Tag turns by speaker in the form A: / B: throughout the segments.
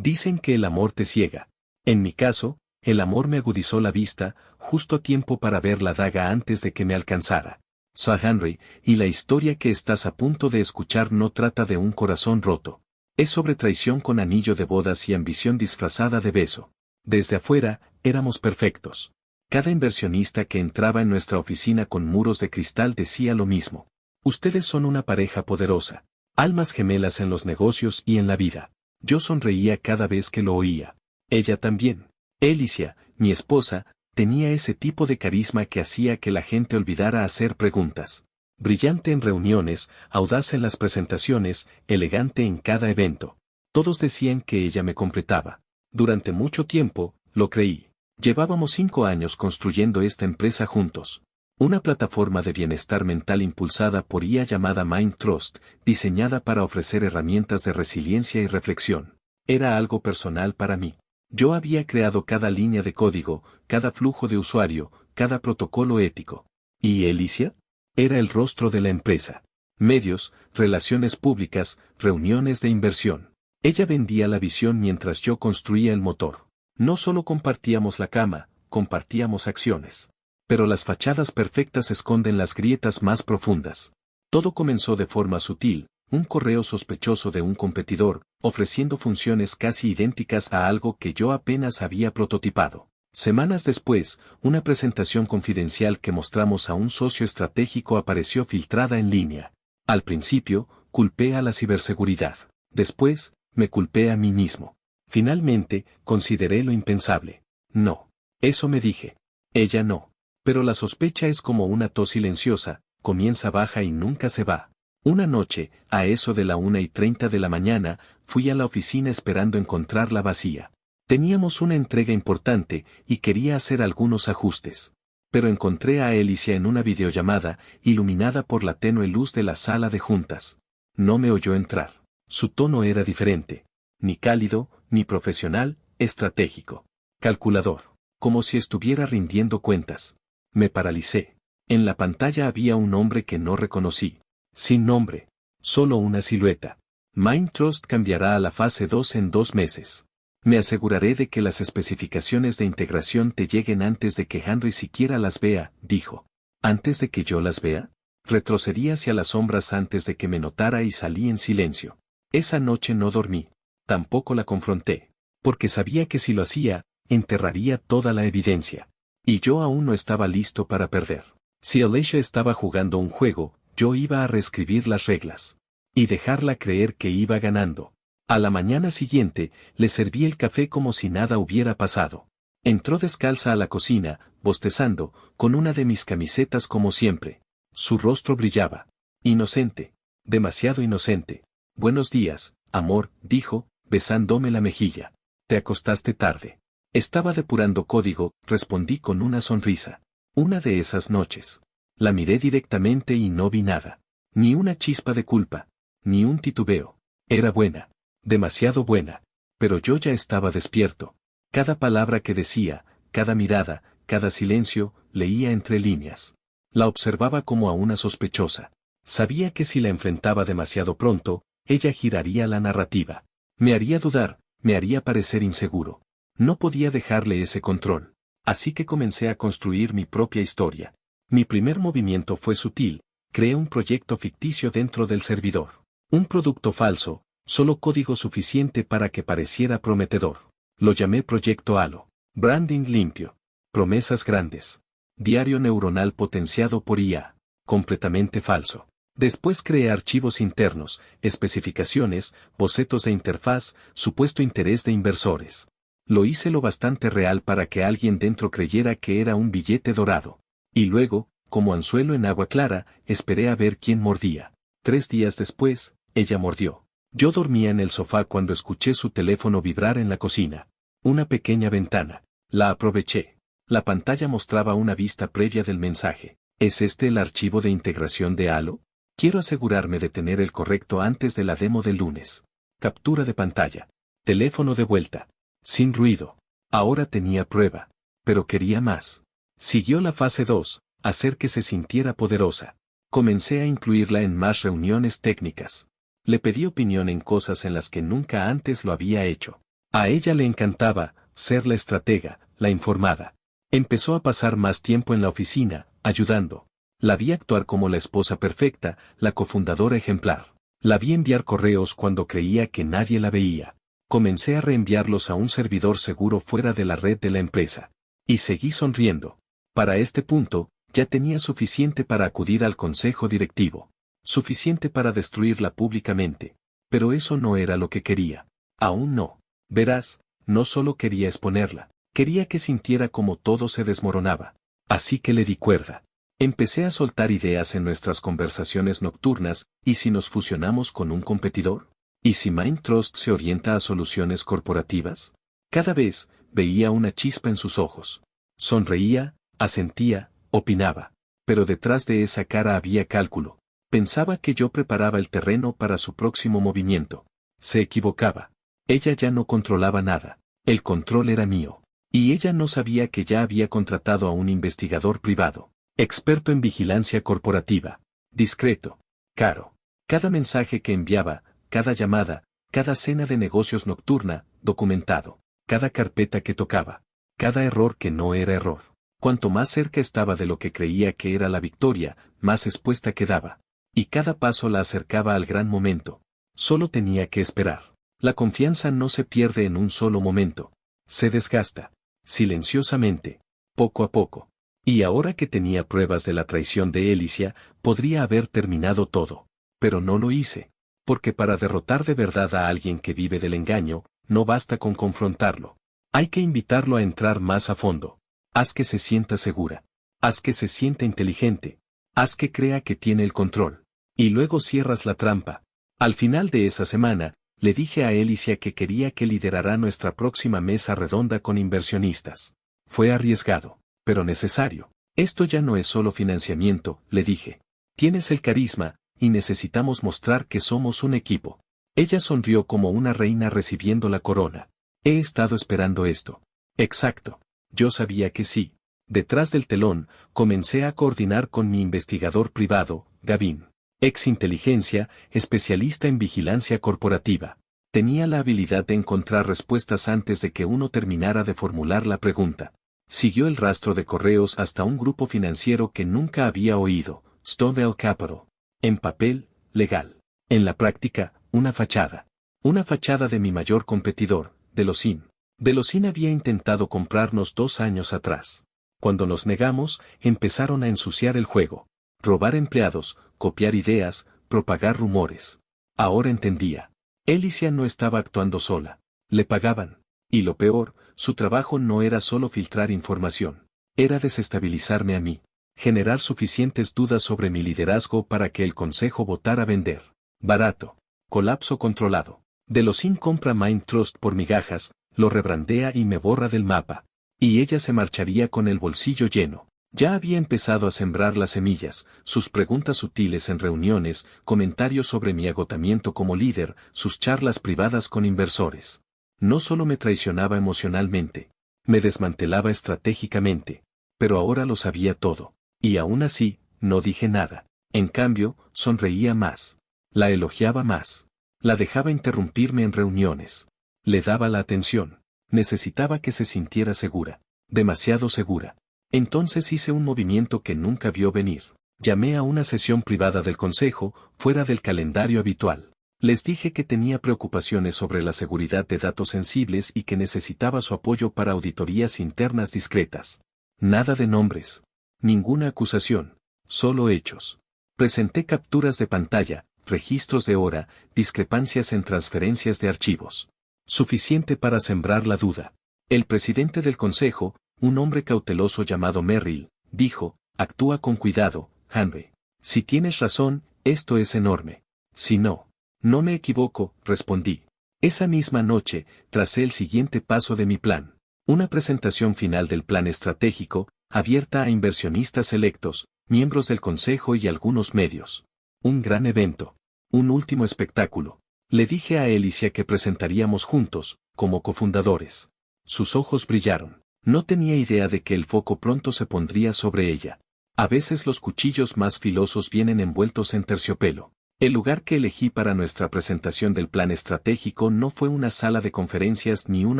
A: Dicen que el amor te ciega. En mi caso, el amor me agudizó la vista, justo a tiempo para ver la daga antes de que me alcanzara. Sir Henry, y la historia que estás a punto de escuchar no trata de un corazón roto. Es sobre traición con anillo de bodas y ambición disfrazada de beso. Desde afuera, éramos perfectos. Cada inversionista que entraba en nuestra oficina con muros de cristal decía lo mismo. Ustedes son una pareja poderosa. Almas gemelas en los negocios y en la vida. Yo sonreía cada vez que lo oía. Ella también. Alicia, mi esposa, tenía ese tipo de carisma que hacía que la gente olvidara hacer preguntas. Brillante en reuniones, audaz en las presentaciones, elegante en cada evento. Todos decían que ella me completaba. Durante mucho tiempo, lo creí. Llevábamos 5 años construyendo esta empresa juntos. Una plataforma de bienestar mental impulsada por IA llamada Mind Trust, diseñada para ofrecer herramientas de resiliencia y reflexión. Era algo personal para mí. Yo había creado cada línea de código, cada flujo de usuario, cada protocolo ético. ¿Y Alicia? Era el rostro de la empresa. Medios, relaciones públicas, reuniones de inversión. Ella vendía la visión mientras yo construía el motor. No solo compartíamos la cama, compartíamos acciones. Pero las fachadas perfectas esconden las grietas más profundas. Todo comenzó de forma sutil, un correo sospechoso de un competidor, ofreciendo funciones casi idénticas a algo que yo apenas había prototipado. Semanas después, una presentación confidencial que mostramos a un socio estratégico apareció filtrada en línea. Al principio, culpé a la ciberseguridad. Después, me culpé a mí mismo. Finalmente, consideré lo impensable. No. Eso me dije. Ella no. Pero la sospecha es como una tos silenciosa, comienza baja y nunca se va. Una noche, a eso de la 1:30 de la mañana, fui a la oficina esperando encontrarla vacía. Teníamos una entrega importante y quería hacer algunos ajustes. Pero encontré a Alicia en una videollamada, iluminada por la tenue luz de la sala de juntas. No me oyó entrar. Su tono era diferente. Ni cálido, ni profesional, estratégico. Calculador. Como si estuviera rindiendo cuentas. Me paralicé. En la pantalla había un hombre que no reconocí. Sin nombre. Solo una silueta. Mind Trust cambiará a la fase 2 en 2 meses. Me aseguraré de que las especificaciones de integración te lleguen antes de que Henry siquiera las vea, dijo. ¿Antes de que yo las vea? Retrocedí hacia las sombras antes de que me notara y salí en silencio. Esa noche no dormí. Tampoco la confronté. Porque sabía que si lo hacía, enterraría toda la evidencia. Y yo aún no estaba listo para perder. Si Alicia estaba jugando un juego, yo iba a reescribir las reglas. Y dejarla creer que iba ganando. A la mañana siguiente, le serví el café como si nada hubiera pasado. Entró descalza a la cocina, bostezando, con una de mis camisetas como siempre. Su rostro brillaba. Inocente. Demasiado inocente. Buenos días, amor, dijo, besándome la mejilla. Te acostaste tarde. Estaba depurando código, respondí con una sonrisa. Una de esas noches. La miré directamente y no vi nada. Ni una chispa de culpa. Ni un titubeo. Era buena. Demasiado buena. Pero yo ya estaba despierto. Cada palabra que decía, cada mirada, cada silencio, leía entre líneas. La observaba como a una sospechosa. Sabía que si la enfrentaba demasiado pronto, ella giraría la narrativa. Me haría dudar, me haría parecer inseguro. No podía dejarle ese control. Así que comencé a construir mi propia historia. Mi primer movimiento fue sutil, creé un proyecto ficticio dentro del servidor. Un producto falso, solo código suficiente para que pareciera prometedor. Lo llamé Proyecto Halo. Branding limpio. Promesas grandes. Diario neuronal potenciado por IA. Completamente falso. Después creé archivos internos, especificaciones, bocetos de interfaz, supuesto interés de inversores. Lo hice lo bastante real para que alguien dentro creyera que era un billete dorado. Y luego, como anzuelo en agua clara, esperé a ver quién mordía. 3 días después, ella mordió. Yo dormía en el sofá cuando escuché su teléfono vibrar en la cocina. Una pequeña ventana. La aproveché. La pantalla mostraba una vista previa del mensaje. ¿Es este el archivo de integración de Halo? Quiero asegurarme de tener el correcto antes de la demo del lunes. Captura de pantalla. Teléfono de vuelta. Sin ruido. Ahora tenía prueba. Pero quería más. Siguió la fase 2, hacer que se sintiera poderosa. Comencé a incluirla en más reuniones técnicas. Le pedí opinión en cosas en las que nunca antes lo había hecho. A ella le encantaba ser la estratega, la informada. Empezó a pasar más tiempo en la oficina, ayudando. La vi actuar como la esposa perfecta, la cofundadora ejemplar. La vi enviar correos cuando creía que nadie la veía. Comencé a reenviarlos a un servidor seguro fuera de la red de la empresa. Y seguí sonriendo. Para este punto, ya tenía suficiente para acudir al consejo directivo. Suficiente para destruirla públicamente. Pero eso no era lo que quería. Aún no. Verás, no solo quería exponerla. Quería que sintiera como todo se desmoronaba. Así que le di cuerda. Empecé a soltar ideas en nuestras conversaciones nocturnas, ¿y si nos fusionamos con un competidor? ¿Y si Mindtrust se orienta a soluciones corporativas? Cada vez, veía una chispa en sus ojos. Sonreía, asentía, opinaba. Pero detrás de esa cara había cálculo. Pensaba que yo preparaba el terreno para su próximo movimiento. Se equivocaba. Ella ya no controlaba nada. El control era mío. Y ella no sabía que ya había contratado a un investigador privado. Experto en vigilancia corporativa. Discreto. Caro. Cada mensaje que enviaba, cada llamada, cada cena de negocios nocturna, documentado. Cada carpeta que tocaba. Cada error que no era error. Cuanto más cerca estaba de lo que creía que era la victoria, más expuesta quedaba. Y cada paso la acercaba al gran momento. Solo tenía que esperar. La confianza no se pierde en un solo momento. Se desgasta. Silenciosamente. Poco a poco. Y ahora que tenía pruebas de la traición de Alicia, podría haber terminado todo. Pero no lo hice. Porque para derrotar de verdad a alguien que vive del engaño, no basta con confrontarlo. Hay que invitarlo a entrar más a fondo. Haz que se sienta segura. Haz que se sienta inteligente. Haz que crea que tiene el control. Y luego cierras la trampa. Al final de esa semana, le dije a Alicia que quería que liderara nuestra próxima mesa redonda con inversionistas. Fue arriesgado, pero necesario. Esto ya no es solo financiamiento, le dije. Tienes el carisma, y necesitamos mostrar que somos un equipo. Ella sonrió como una reina recibiendo la corona. He estado esperando esto. Exacto. Yo sabía que sí. Detrás del telón, comencé a coordinar con mi investigador privado, Gavin. Ex inteligencia, especialista en vigilancia corporativa. Tenía la habilidad de encontrar respuestas antes de que uno terminara de formular la pregunta. Siguió el rastro de correos hasta un grupo financiero que nunca había oído, Stonewall Capital. En papel, legal. En la práctica, una fachada. Una fachada de mi mayor competidor, Delosin. Delosin había intentado comprarnos 2 años atrás. Cuando nos negamos, empezaron a ensuciar el juego. Robar empleados, copiar ideas, propagar rumores. Ahora entendía. Alicia no estaba actuando sola. Le pagaban. Y lo peor, su trabajo no era solo filtrar información. Era desestabilizarme a mí. Generar suficientes dudas sobre mi liderazgo para que el consejo votara vender. Barato. Colapso controlado. Delosin compra Mindtrust por migajas, lo rebrandea y me borra del mapa. Y ella se marcharía con el bolsillo lleno. Ya había empezado a sembrar las semillas, sus preguntas sutiles en reuniones, comentarios sobre mi agotamiento como líder, sus charlas privadas con inversores. No solo me traicionaba emocionalmente, me desmantelaba estratégicamente. Pero ahora lo sabía todo. Y aún así, no dije nada. En cambio, sonreía más. La elogiaba más. La dejaba interrumpirme en reuniones. Le daba la atención. Necesitaba que se sintiera segura. Demasiado segura. Entonces hice un movimiento que nunca vio venir. Llamé a una sesión privada del consejo, fuera del calendario habitual. Les dije que tenía preocupaciones sobre la seguridad de datos sensibles y que necesitaba su apoyo para auditorías internas discretas. Nada de nombres. Ninguna acusación. Solo hechos. Presenté capturas de pantalla, registros de hora, discrepancias en transferencias de archivos. Suficiente para sembrar la duda. El presidente del consejo, un hombre cauteloso llamado Merrill, dijo, actúa con cuidado, Henry. Si tienes razón, esto es enorme. Si no. No me equivoco, respondí. Esa misma noche, tracé el siguiente paso de mi plan. Una presentación final del plan estratégico, abierta a inversionistas selectos, miembros del consejo y algunos medios. Un gran evento. Un último espectáculo. Le dije a Alicia que presentaríamos juntos, como cofundadores. Sus ojos brillaron. No tenía idea de que el foco pronto se pondría sobre ella. A veces los cuchillos más filosos vienen envueltos en terciopelo. El lugar que elegí para nuestra presentación del plan estratégico no fue una sala de conferencias ni un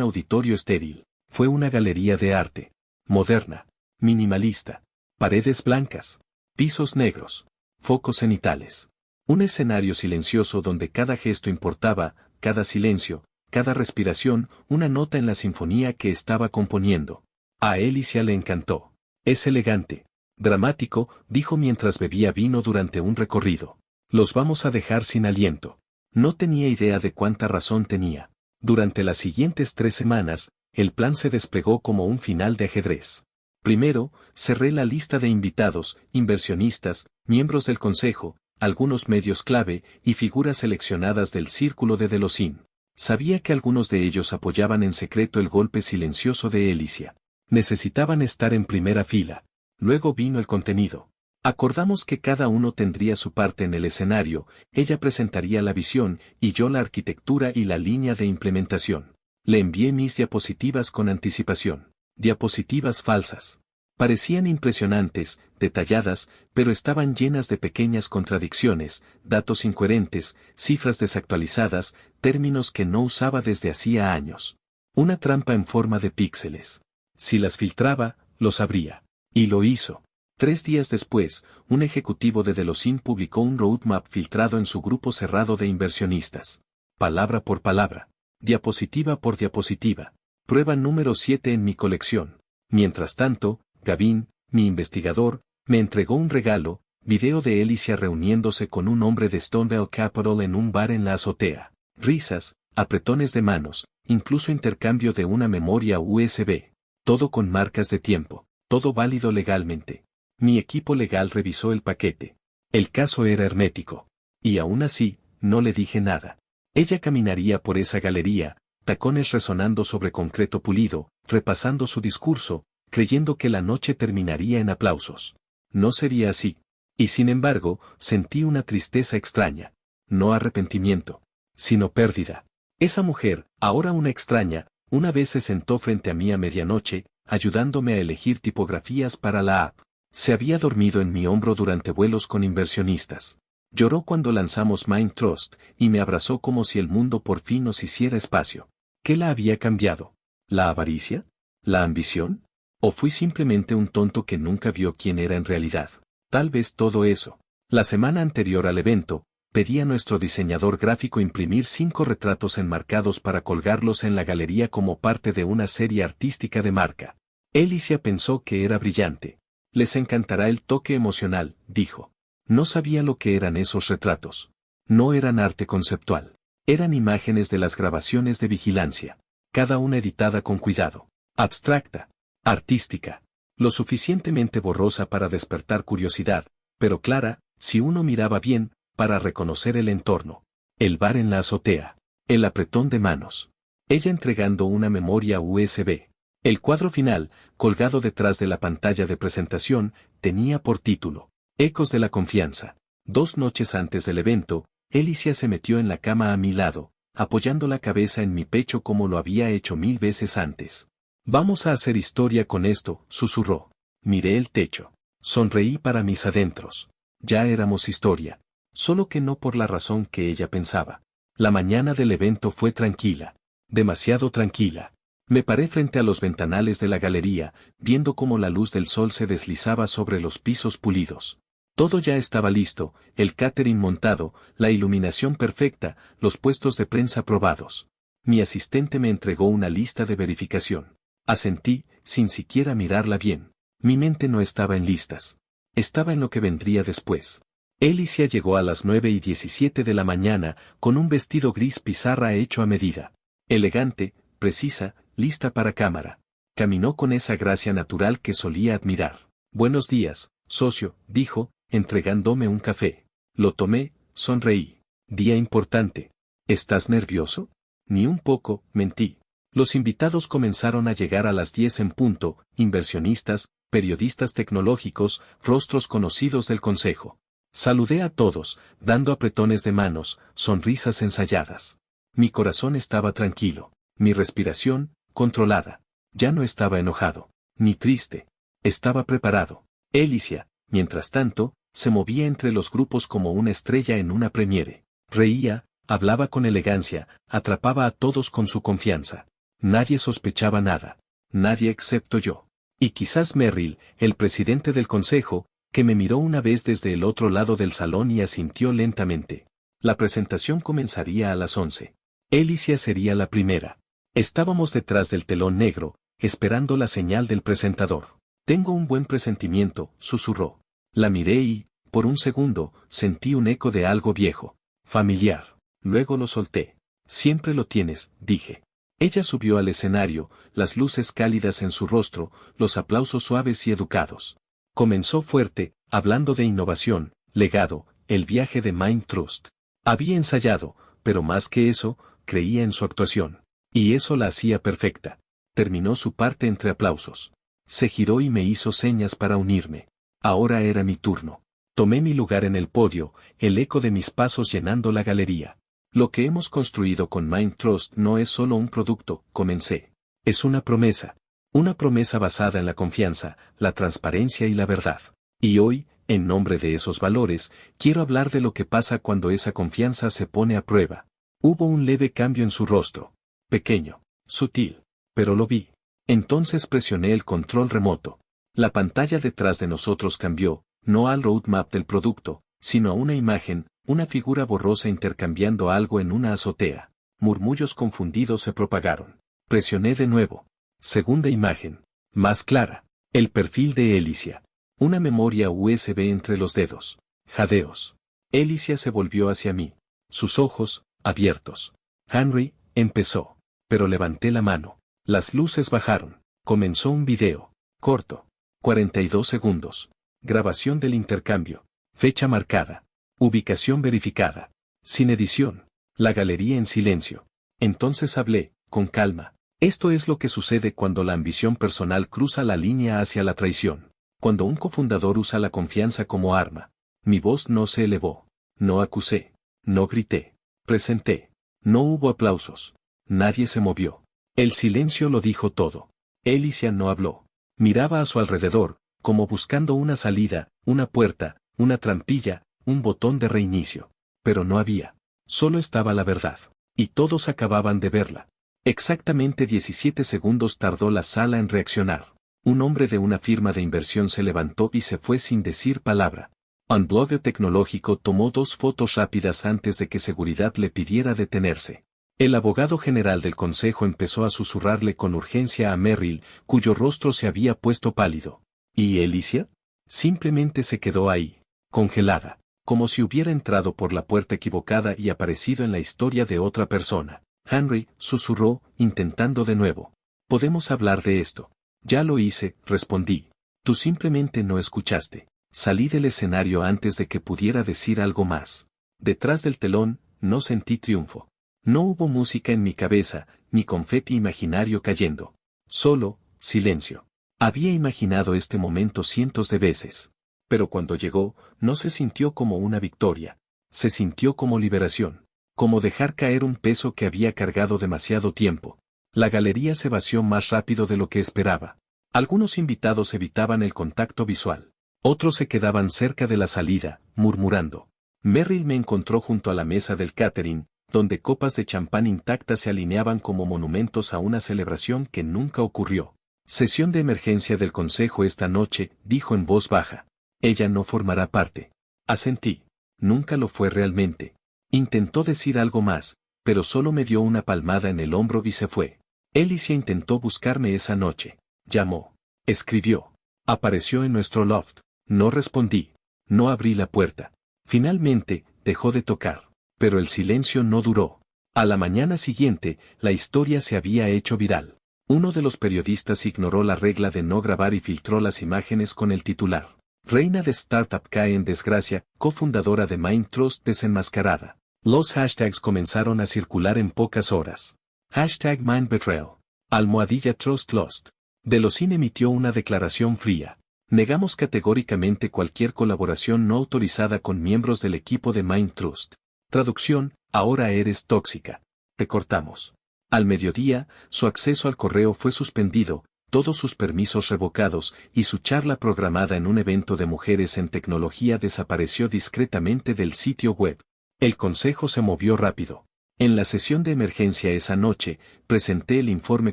A: auditorio estéril, fue una galería de arte, moderna, minimalista, paredes blancas, pisos negros, focos cenitales. Un escenario silencioso donde cada gesto importaba, cada silencio, cada respiración, una nota en la sinfonía que estaba componiendo. A Alicia le encantó. Es elegante, dramático, dijo mientras bebía vino durante un recorrido. Los vamos a dejar sin aliento. No tenía idea de cuánta razón tenía. Durante las siguientes 3 semanas, el plan se desplegó como un final de ajedrez. Primero, cerré la lista de invitados, inversionistas, miembros del consejo, algunos medios clave y figuras seleccionadas del círculo de Delosín. Sabía que algunos de ellos apoyaban en secreto el golpe silencioso de Alicia. Necesitaban estar en primera fila. Luego vino el contenido. Acordamos que cada uno tendría su parte en el escenario, ella presentaría la visión y yo la arquitectura y la línea de implementación. Le envié mis diapositivas con anticipación. Diapositivas falsas. Parecían impresionantes, detalladas, pero estaban llenas de pequeñas contradicciones, datos incoherentes, cifras desactualizadas, términos que no usaba desde hacía años. Una trampa en forma de píxeles. Si las filtraba, lo sabría. Y lo hizo. 3 días después, un ejecutivo de Delosín publicó un roadmap filtrado en su grupo cerrado de inversionistas. Palabra por palabra. Diapositiva por diapositiva. Prueba número 7 en mi colección. Mientras tanto, Gavin, mi investigador, me entregó un regalo, video de Alicia reuniéndose con un hombre de Stonewall Capital en un bar en la azotea. Risas, apretones de manos, incluso intercambio de una memoria USB. Todo con marcas de tiempo, todo válido legalmente. Mi equipo legal revisó el paquete. El caso era hermético. Y aún así, no le dije nada. Ella caminaría por esa galería, tacones resonando sobre concreto pulido, repasando su discurso, creyendo que la noche terminaría en aplausos. No sería así. Y sin embargo, sentí una tristeza extraña. No arrepentimiento, sino pérdida. Esa mujer, ahora una extraña, una vez se sentó frente a mí a medianoche, ayudándome a elegir tipografías para la app. Se había dormido en mi hombro durante vuelos con inversionistas. Lloró cuando lanzamos Mind Trust, y me abrazó como si el mundo por fin nos hiciera espacio. ¿Qué la había cambiado? ¿La avaricia? ¿La ambición? ¿O fui simplemente un tonto que nunca vio quién era en realidad? Tal vez todo eso. La semana anterior al evento, pedí a nuestro diseñador gráfico imprimir 5 retratos enmarcados para colgarlos en la galería como parte de una serie artística de marca. Alicia pensó que era brillante. Les encantará el toque emocional, dijo. No sabía lo que eran esos retratos. No eran arte conceptual. Eran imágenes de las grabaciones de vigilancia. Cada una editada con cuidado. Abstracta. Artística. Lo suficientemente borrosa para despertar curiosidad, pero clara, si uno miraba bien, para reconocer el entorno. El bar en la azotea. El apretón de manos. Ella entregando una memoria USB. El cuadro final, colgado detrás de la pantalla de presentación, tenía por título, Ecos de la confianza. 2 noches antes del evento, Alicia se metió en la cama a mi lado, apoyando la cabeza en mi pecho como lo había hecho 1000 veces antes. Vamos a hacer historia con esto, susurró. Miré el techo. Sonreí para mis adentros. Ya éramos historia. Solo que no por la razón que ella pensaba. La mañana del evento fue tranquila. Demasiado tranquila. Me paré frente a los ventanales de la galería, viendo cómo la luz del sol se deslizaba sobre los pisos pulidos. Todo ya estaba listo, el catering montado, la iluminación perfecta, los puestos de prensa probados. Mi asistente me entregó una lista de verificación. Asentí, sin siquiera mirarla bien. Mi mente no estaba en listas. Estaba en lo que vendría después. Alicia llegó a las 9:17 de la mañana, con un vestido gris pizarra hecho a medida. Elegante, precisa, lista para cámara. Caminó con esa gracia natural que solía admirar. Buenos días, socio, dijo, entregándome un café. Lo tomé, sonreí. Día importante. ¿Estás nervioso? Ni un poco, mentí. Los invitados comenzaron a llegar a las 10 en punto, inversionistas, periodistas tecnológicos, rostros conocidos del consejo. Saludé a todos, dando apretones de manos, sonrisas ensayadas. Mi corazón estaba tranquilo, mi respiración, controlada. Ya no estaba enojado, ni triste. Estaba preparado. Alicia, mientras tanto, Se movía entre los grupos como una estrella en una premiere. Reía, hablaba con elegancia, atrapaba a todos con su confianza. Nadie sospechaba nada. Nadie excepto yo. Y quizás Merrill, el presidente del consejo, que me miró una vez desde el otro lado del salón y asintió lentamente. La presentación comenzaría a las 11. Alicia sería la primera. Estábamos detrás del telón negro, esperando la señal del presentador. Tengo un buen presentimiento, susurró. La miré y, por un segundo, sentí un eco de algo viejo, familiar. Luego lo solté. Siempre lo tienes, dije. Ella subió al escenario, las luces cálidas en su rostro, los aplausos suaves y educados. Comenzó fuerte, hablando de innovación, legado, el viaje de Mind Trust. Había ensayado, pero más que eso, creía en su actuación. Y eso la hacía perfecta. Terminó su parte entre aplausos. Se giró y me hizo señas para unirme. Ahora era mi turno. Tomé mi lugar en el podio, el eco de mis pasos llenando la galería. Lo que hemos construido con Mind Trust no es solo un producto, comencé. Es una promesa. Una promesa basada en la confianza, la transparencia y la verdad. Y hoy, en nombre de esos valores, quiero hablar de lo que pasa cuando esa confianza se pone a prueba. Hubo un leve cambio en su rostro. Pequeño, sutil, pero lo vi. Entonces presioné el control remoto. La pantalla detrás de nosotros cambió, no al roadmap del producto, sino a una imagen, una figura borrosa intercambiando algo en una azotea. Murmullos confundidos se propagaron. Presioné de nuevo. Segunda imagen. Más clara. El perfil de Alicia. Una memoria USB entre los dedos. Jadeos. Alicia se volvió hacia mí. Sus ojos, abiertos. Henry, empezó. Pero levanté la mano. Las luces bajaron. Comenzó un video. Corto. 42 segundos. Grabación del intercambio. Fecha marcada. Ubicación verificada. Sin edición. La galería en silencio. Entonces hablé, con calma. Esto es lo que sucede cuando la ambición personal cruza la línea hacia la traición. Cuando un cofundador usa la confianza como arma. Mi voz no se elevó. No acusé. No grité. Presenté. No hubo aplausos. Nadie se movió. El silencio lo dijo todo. Alicia no habló. Miraba a su alrededor, como buscando una salida, una puerta, una trampilla, un botón de reinicio. Pero no había. Solo estaba la verdad. Y todos acababan de verla. Exactamente 17 segundos tardó la sala en reaccionar. Un hombre de una firma de inversión se levantó y se fue sin decir palabra. Un blogger tecnológico tomó 2 fotos rápidas antes de que seguridad le pidiera detenerse. El abogado general del consejo empezó a susurrarle con urgencia a Merrill, cuyo rostro se había puesto pálido. ¿Y Alicia? Simplemente se quedó ahí, congelada, como si hubiera entrado por la puerta equivocada y aparecido en la historia de otra persona. Henry, susurró, intentando de nuevo. Podemos hablar de esto. Ya lo hice, respondí. Tú simplemente no escuchaste. Salí del escenario antes de que pudiera decir algo más. Detrás del telón, no sentí triunfo. No hubo música en mi cabeza, ni confeti imaginario cayendo. Solo, silencio. Había imaginado este momento cientos de veces. Pero cuando llegó, no se sintió como una victoria. Se sintió como liberación. Como dejar caer un peso que había cargado demasiado tiempo. La galería se vació más rápido de lo que esperaba. Algunos invitados evitaban el contacto visual. Otros se quedaban cerca de la salida, murmurando. Merrill me encontró junto a la mesa del catering, donde copas de champán intactas se alineaban como monumentos a una celebración que nunca ocurrió. Sesión de emergencia del consejo esta noche, dijo en voz baja. Ella no formará parte. Asentí. Nunca lo fue realmente. Intentó decir algo más, pero solo me dio una palmada en el hombro y se fue. Alicia intentó buscarme esa noche. Llamó. Escribió. Apareció en nuestro loft. No respondí. No abrí la puerta. Finalmente, dejó de tocar. Pero el silencio no duró. A la mañana siguiente, la historia se había hecho viral. Uno de los periodistas ignoró la regla de no grabar y filtró las imágenes con el titular. Reina de Startup cae en desgracia, cofundadora de Mind Trust desenmascarada. Los hashtags comenzaron a circular en pocas horas. Hashtag Mind Betrayal. Almohadilla Trust Lost. Delosine emitió una declaración fría. Negamos categóricamente cualquier colaboración no autorizada con miembros del equipo de Mind Trust. Traducción, ahora eres tóxica. Te cortamos. Al mediodía, su acceso al correo fue suspendido, todos sus permisos revocados y su charla programada en un evento de mujeres en tecnología desapareció discretamente del sitio web. El consejo se movió rápido. En la sesión de emergencia esa noche, presenté el informe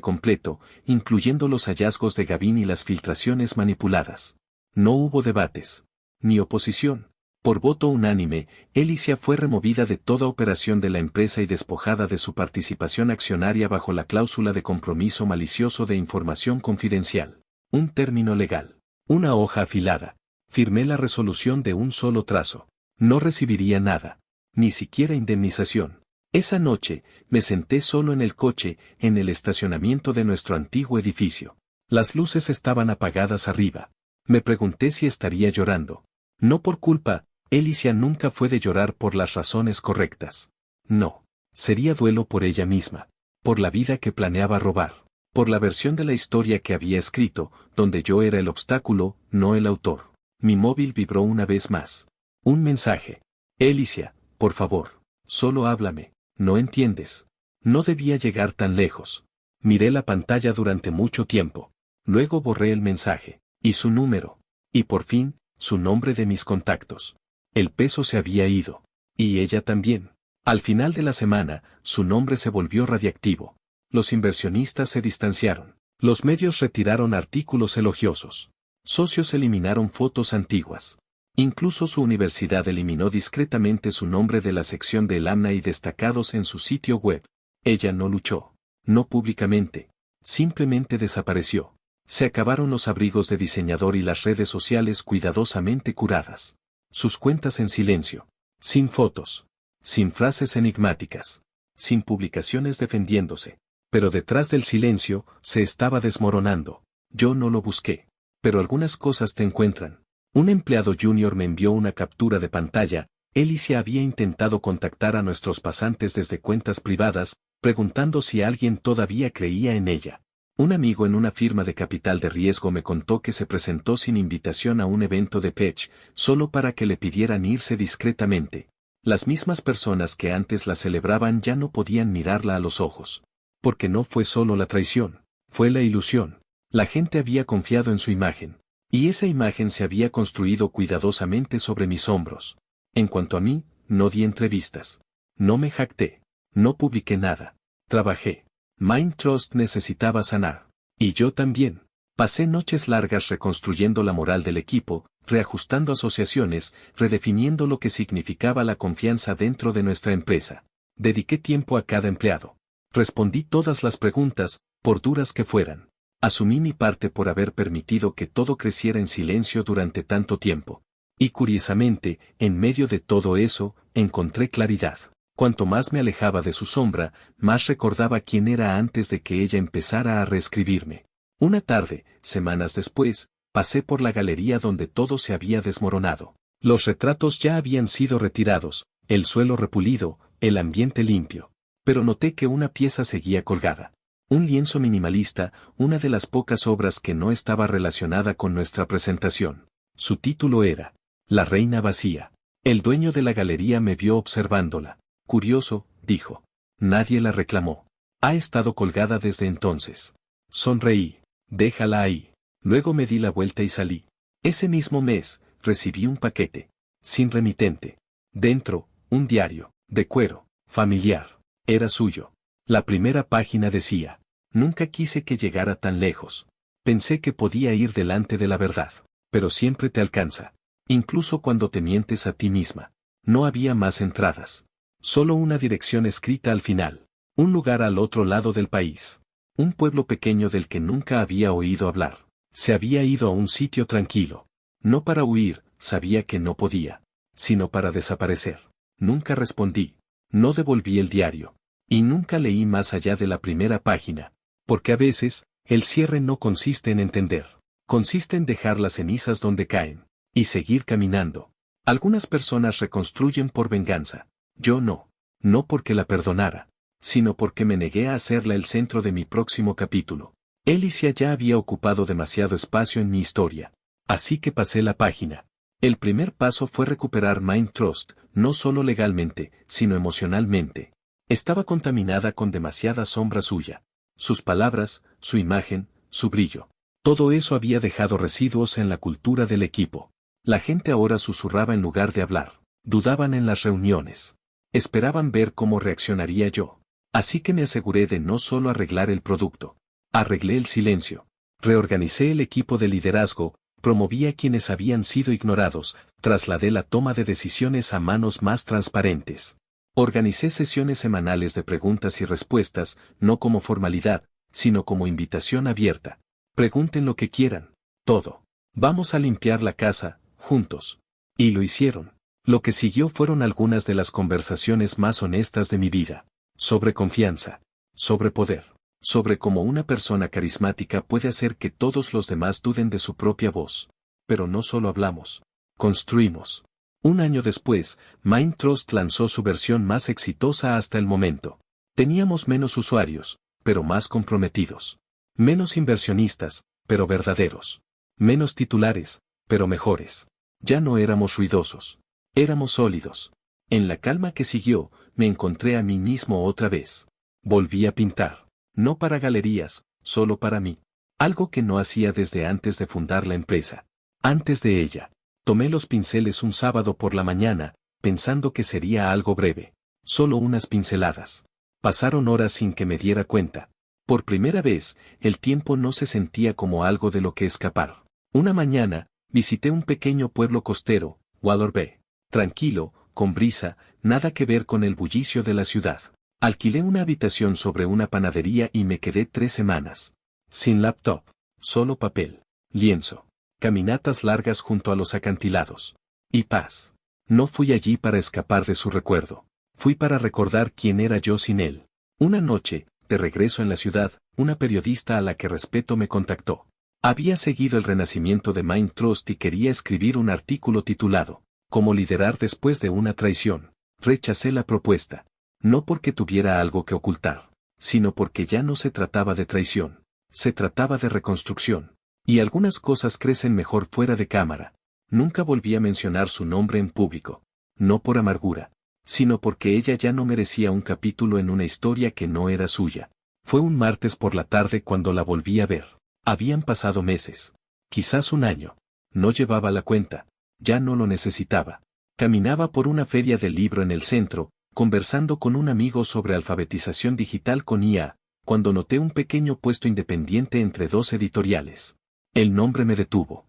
A: completo, incluyendo los hallazgos de Gavin y las filtraciones manipuladas. No hubo debates. Ni oposición. Por voto unánime, Alicia fue removida de toda operación de la empresa y despojada de su participación accionaria bajo la cláusula de compromiso malicioso de información confidencial. Un término legal. Una hoja afilada. Firmé la resolución de un solo trazo. No recibiría nada. Ni siquiera indemnización. Esa noche, me senté solo en el coche, en el estacionamiento de nuestro antiguo edificio. Las luces estaban apagadas arriba. Me pregunté si estaría llorando. No por culpa. Alicia nunca fue de llorar por las razones correctas. No. Sería duelo por ella misma. Por la vida que planeaba robar. Por la versión de la historia que había escrito, donde yo era el obstáculo, no el autor. Mi móvil vibró una vez más. Un mensaje. Alicia, por favor. Solo háblame. No entiendes. No debía llegar tan lejos. Miré la pantalla durante mucho tiempo. Luego borré el mensaje. Y su número. Y por fin, su nombre de mis contactos. El peso se había ido. Y ella también. Al final de la semana, su nombre se volvió radiactivo. Los inversionistas se distanciaron. Los medios retiraron artículos elogiosos. Socios eliminaron fotos antiguas. Incluso su universidad eliminó discretamente su nombre de la sección de alumni destacados en su sitio web. Ella no luchó. No públicamente. Simplemente desapareció. Se acabaron los abrigos de diseñador y las redes sociales cuidadosamente curadas. Sus cuentas en silencio. Sin fotos. Sin frases enigmáticas. Sin publicaciones defendiéndose. Pero detrás del silencio, se estaba desmoronando. Yo no lo busqué. Pero algunas cosas te encuentran. Un empleado junior me envió una captura de pantalla. Alicia había intentado contactar a nuestros pasantes desde cuentas privadas, preguntando si alguien todavía creía en ella. Un amigo en una firma de capital de riesgo me contó que se presentó sin invitación a un evento de pitch, solo para que le pidieran irse discretamente. Las mismas personas que antes la celebraban ya no podían mirarla a los ojos. Porque no fue solo la traición, fue la ilusión. La gente había confiado en su imagen. Y esa imagen se había construido cuidadosamente sobre mis hombros. En cuanto a mí, no di entrevistas. No me jacté. No publiqué nada. Trabajé. Mind Trust necesitaba sanar. Y yo también. Pasé noches largas reconstruyendo la moral del equipo, reajustando asociaciones, redefiniendo lo que significaba la confianza dentro de nuestra empresa. Dediqué tiempo a cada empleado. Respondí todas las preguntas, por duras que fueran. Asumí mi parte por haber permitido que todo creciera en silencio durante tanto tiempo. Y curiosamente, en medio de todo eso, encontré claridad. Cuanto más me alejaba de su sombra, más recordaba quién era antes de que ella empezara a reescribirme. Una tarde, semanas después, pasé por la galería donde todo se había desmoronado. Los retratos ya habían sido retirados, el suelo repulido, el ambiente limpio. Pero noté que una pieza seguía colgada. Un lienzo minimalista, una de las pocas obras que no estaba relacionada con nuestra presentación. Su título era La reina vacía. El dueño de la galería me vio observándola. Curioso, dijo. Nadie la reclamó. Ha estado colgada desde entonces. Sonreí. Déjala ahí. Luego me di la vuelta y salí. Ese mismo mes, recibí un paquete. Sin remitente. Dentro, un diario, de cuero, familiar. Era suyo. La primera página decía. Nunca quise que llegara tan lejos. Pensé que podía ir delante de la verdad. Pero siempre te alcanza. Incluso cuando te mientes a ti misma. No había más entradas. Solo una dirección escrita al final. Un lugar al otro lado del país. Un pueblo pequeño del que nunca había oído hablar. Se había ido a un sitio tranquilo. No para huir, sabía que no podía. Sino para desaparecer. Nunca respondí. No devolví el diario. Y nunca leí más allá de la primera página. Porque a veces, el cierre no consiste en entender. Consiste en dejar las cenizas donde caen. Y seguir caminando. Algunas personas reconstruyen por venganza. Yo no. No porque la perdonara, sino porque me negué a hacerla el centro de mi próximo capítulo. Alicia ya había ocupado demasiado espacio en mi historia. Así que pasé la página. El primer paso fue recuperar Mind Trust, no solo legalmente, sino emocionalmente. Estaba contaminada con demasiada sombra suya. Sus palabras, su imagen, su brillo. Todo eso había dejado residuos en la cultura del equipo. La gente ahora susurraba en lugar de hablar. Dudaban en las reuniones. Esperaban ver cómo reaccionaría yo. Así que me aseguré de no solo arreglar el producto. Arreglé el silencio. Reorganicé el equipo de liderazgo, promoví a quienes habían sido ignorados, trasladé la toma de decisiones a manos más transparentes. Organicé sesiones semanales de preguntas y respuestas, no como formalidad, sino como invitación abierta. Pregunten lo que quieran. Todo. Vamos a limpiar la casa, juntos. Y lo hicieron. Lo que siguió fueron algunas de las conversaciones más honestas de mi vida. Sobre confianza. Sobre poder. Sobre cómo una persona carismática puede hacer que todos los demás duden de su propia voz. Pero no solo hablamos. Construimos. Un año después, Mindtrust lanzó su versión más exitosa hasta el momento. Teníamos menos usuarios, pero más comprometidos. Menos inversionistas, pero verdaderos. Menos titulares, pero mejores. Ya no éramos ruidosos. Éramos sólidos. En la calma que siguió, me encontré a mí mismo otra vez. Volví a pintar. No para galerías, solo para mí. Algo que no hacía desde antes de fundar la empresa. Antes de ella. Tomé los pinceles un sábado por la mañana, pensando que sería algo breve. Solo unas pinceladas. Pasaron horas sin que me diera cuenta. Por primera vez, el tiempo no se sentía como algo de lo que escapar. Una mañana, visité un pequeño pueblo costero, Walor Bay. Tranquilo, con brisa, nada que ver con el bullicio de la ciudad. Alquilé una habitación sobre una panadería y me quedé 3 semanas. Sin laptop, solo papel, lienzo, caminatas largas junto a los acantilados. Y paz. No fui allí para escapar de su recuerdo. Fui para recordar quién era yo sin él. Una noche, de regreso en la ciudad, una periodista a la que respeto me contactó. Había seguido el renacimiento de Mindtrust y quería escribir un artículo titulado «Cómo liderar después de una traición». Rechacé la propuesta. No porque tuviera algo que ocultar, sino porque ya no se trataba de traición. Se trataba de reconstrucción. Y algunas cosas crecen mejor fuera de cámara. Nunca volví a mencionar su nombre en público. No por amargura, sino porque ella ya no merecía un capítulo en una historia que no era suya. Fue un martes por la tarde cuando la volví a ver. Habían pasado meses. Quizás un año. No llevaba la cuenta. Ya no lo necesitaba. Caminaba por una feria del libro en el centro, conversando con un amigo sobre alfabetización digital con IA, cuando noté un pequeño puesto independiente entre 2 editoriales. El nombre me detuvo.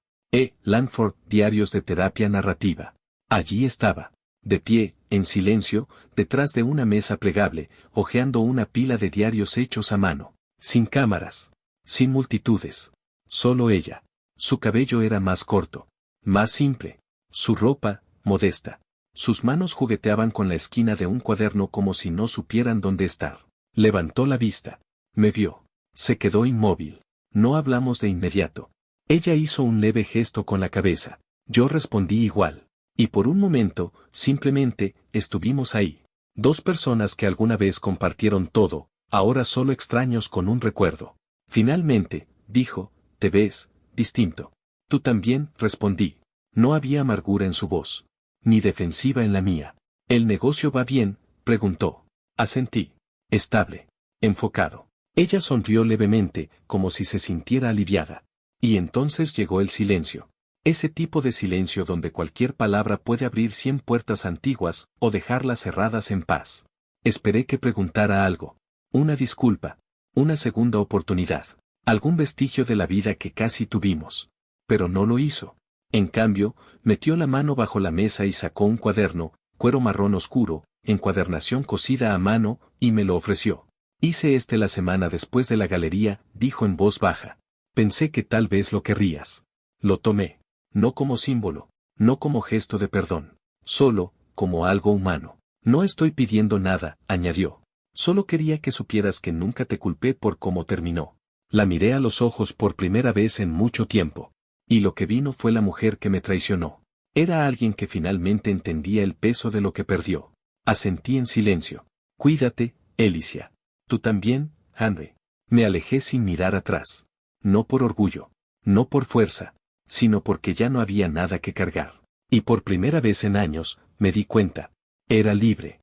A: Langford, Diarios de Terapia Narrativa. Allí estaba, de pie, en silencio, detrás de una mesa plegable, hojeando una pila de diarios hechos a mano. Sin cámaras. Sin multitudes. Solo ella. Su cabello era más corto. Más simple. Su ropa, modesta. Sus manos jugueteaban con la esquina de un cuaderno como si no supieran dónde estar. Levantó la vista. Me vio. Se quedó inmóvil. No hablamos de inmediato. Ella hizo un leve gesto con la cabeza. Yo respondí igual. Y por un momento, simplemente, estuvimos ahí. 2 personas que alguna vez compartieron todo, ahora solo extraños con un recuerdo. Finalmente, dijo, «Te ves distinto». «Tú también», respondí. No había amargura en su voz. Ni defensiva en la mía. «¿El negocio va bien?», preguntó. Asentí. «Estable. Enfocado». Ella sonrió levemente, como si se sintiera aliviada. Y entonces llegó el silencio. Ese tipo de silencio donde cualquier palabra puede abrir 100 puertas antiguas, o dejarlas cerradas en paz. Esperé que preguntara algo. Una disculpa. Una segunda oportunidad. Algún vestigio de la vida que casi tuvimos. Pero no lo hizo. En cambio, metió la mano bajo la mesa y sacó un cuaderno, cuero marrón oscuro, encuadernación cosida a mano, y me lo ofreció. «Hice este la semana después de la galería», dijo en voz baja. «Pensé que tal vez lo querrías». Lo tomé. No como símbolo, no como gesto de perdón. Solo, como algo humano. «No estoy pidiendo nada», añadió. «Solo quería que supieras que nunca te culpé por cómo terminó». La miré a los ojos por primera vez en mucho tiempo. Y lo que vino fue la mujer que me traicionó. Era alguien que finalmente entendía el peso de lo que perdió. Asentí en silencio. «Cuídate, Alicia. Tú también, Henry». Me alejé sin mirar atrás. No por orgullo. No por fuerza. Sino porque ya no había nada que cargar. Y por primera vez en años, me di cuenta. Era libre.